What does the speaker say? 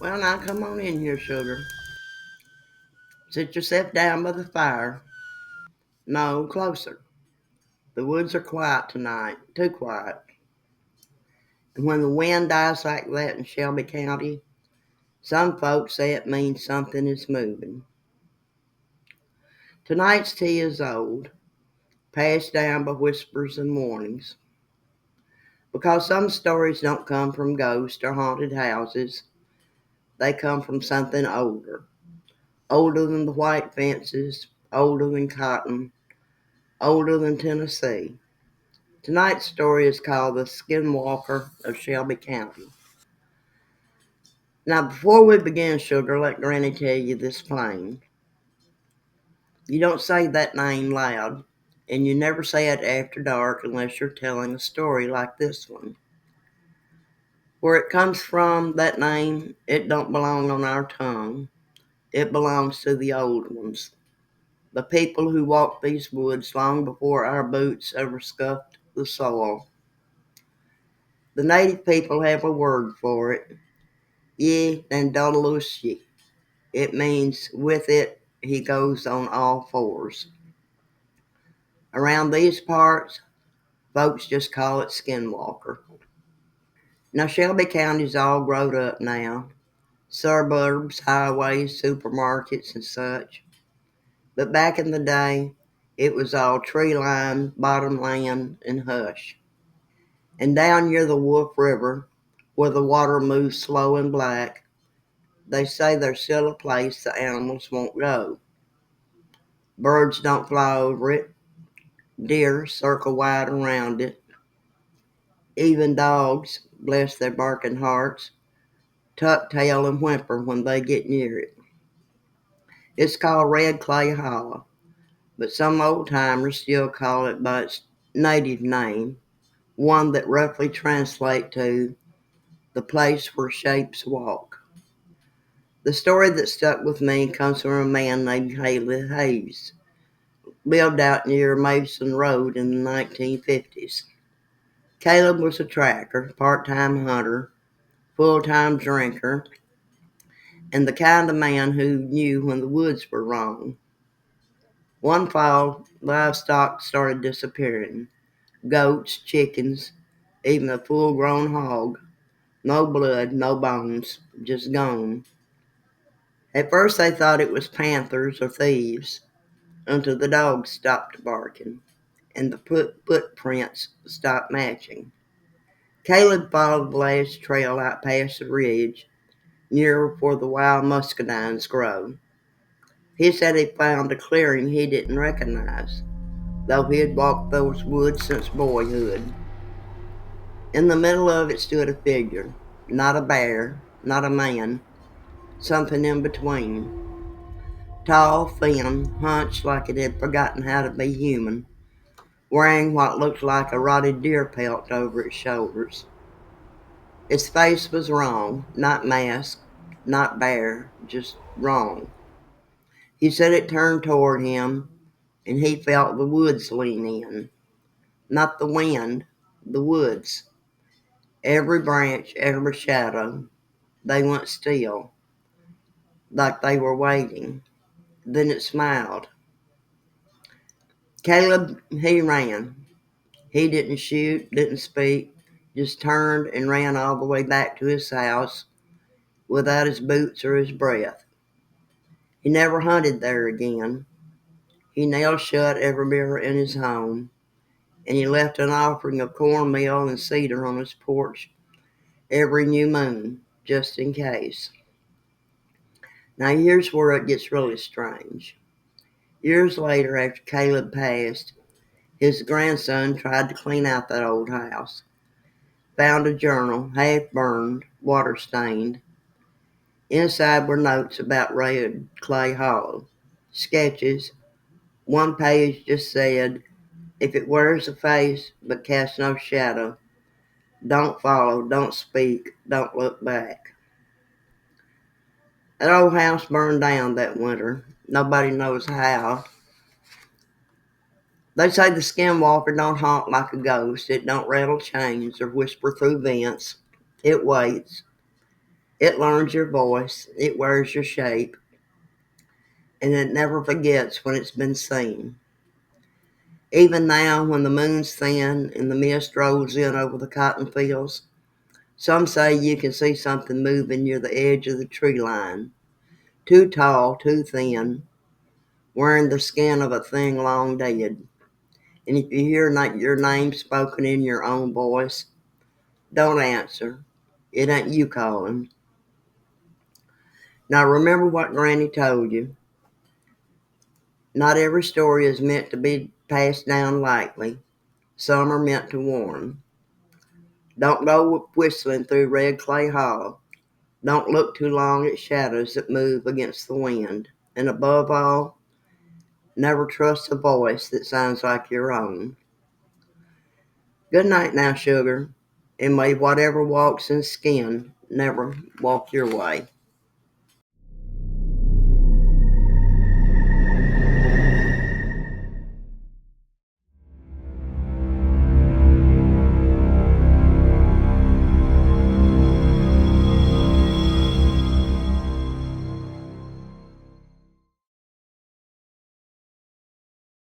Well, now come on in here, sugar. Sit yourself down by the fire. No, closer. The woods are quiet tonight, too quiet. And when the wind dies like that in Shelby County, some folks say it means something is moving. Tonight's tea is old, passed down by whispers and warnings. Because some stories don't come from ghosts or haunted houses, they come from something older. Older than the white fences, older than cotton, older than Tennessee. Tonight's story is called The Skinwalker of Shelby County. Now, before we begin, sugar, let Granny tell you this plain. You don't say that name loud, and you never say it after dark unless you're telling a story like this one. Where it comes from, that name, it don't belong on our tongue. It belongs to the old ones. The people who walked these woods long before our boots ever scuffed the soil. The native people have a word for it. Ye Nandalushi. It means with it he goes on all fours. Around these parts, folks just call it Skinwalker. Now Shelby County's all grown up now. Suburbs, highways, supermarkets and such. But back in the day, it was all tree line, bottomland, and hush. And down near the Wolf River, where the water moves slow and black, they say there's still a place the animals won't go. Birds don't fly over it. Deer circle wide around it. Even dogs, bless their barking hearts, tuck tail and whimper when they get near it. It's called Red Clay Hollow, but some old-timers still call it by its native name, one that roughly translates to the place where shapes walk. The story that stuck with me comes from a man named Haley Hayes, lived out near Mason Road in the 1950s. Caleb was a tracker, part-time hunter, full-time drinker, and the kind of man who knew when the woods were wrong. One fall, livestock started disappearing. Goats, chickens, even a full-grown hog. No blood, no bones, just gone. At first they thought it was panthers or thieves, until the dogs stopped barking and the footprints stopped matching. Caleb followed the last trail out past the ridge, near where the wild muscadines grow. He said he found a clearing he didn't recognize, though he had walked those woods since boyhood. In the middle of it stood a figure, not a bear, not a man, something in between. Tall, thin, hunched like it had forgotten how to be human, wearing what looked like a rotted deer pelt over its shoulders. Its face was wrong, not masked, not bare, just wrong. He said it turned toward him, and he felt the woods lean in. Not the wind, the woods. Every branch, every shadow, they went still, like they were waiting. Then it smiled. Caleb, he ran. He didn't shoot, didn't speak, just turned and ran all the way back to his house without his boots or his breath. He never hunted there again. He nailed shut every mirror in his home, and he left an offering of cornmeal and cedar on his porch every new moon, just in case. Now here's where it gets really strange. Years later, after Caleb passed, his grandson tried to clean out that old house. Found a journal, half burned, water stained. Inside were notes about Red Clay Hollow, sketches. One page just said, if it wears a face but casts no shadow, don't follow, don't speak, don't look back. That old house burned down that winter. Nobody knows how. They say the skinwalker don't haunt like a ghost. It don't rattle chains or whisper through vents. It waits. It learns your voice, it wears your shape, and it never forgets when it's been seen. Even now, when the moon's thin and the mist rolls in over the cotton fields, some say you can see something moving near the edge of the tree line. Too tall, too thin, wearing the skin of a thing long dead. And if you hear your name spoken in your own voice, don't answer. It ain't you calling. Now remember what Granny told you. Not every story is meant to be passed down lightly. Some are meant to warn. Don't go whistling through Red Clay Hall. Don't look too long at shadows that move against the wind. And above all, never trust a voice that sounds like your own. Good night now, sugar, and may whatever walks in skin never walk your way.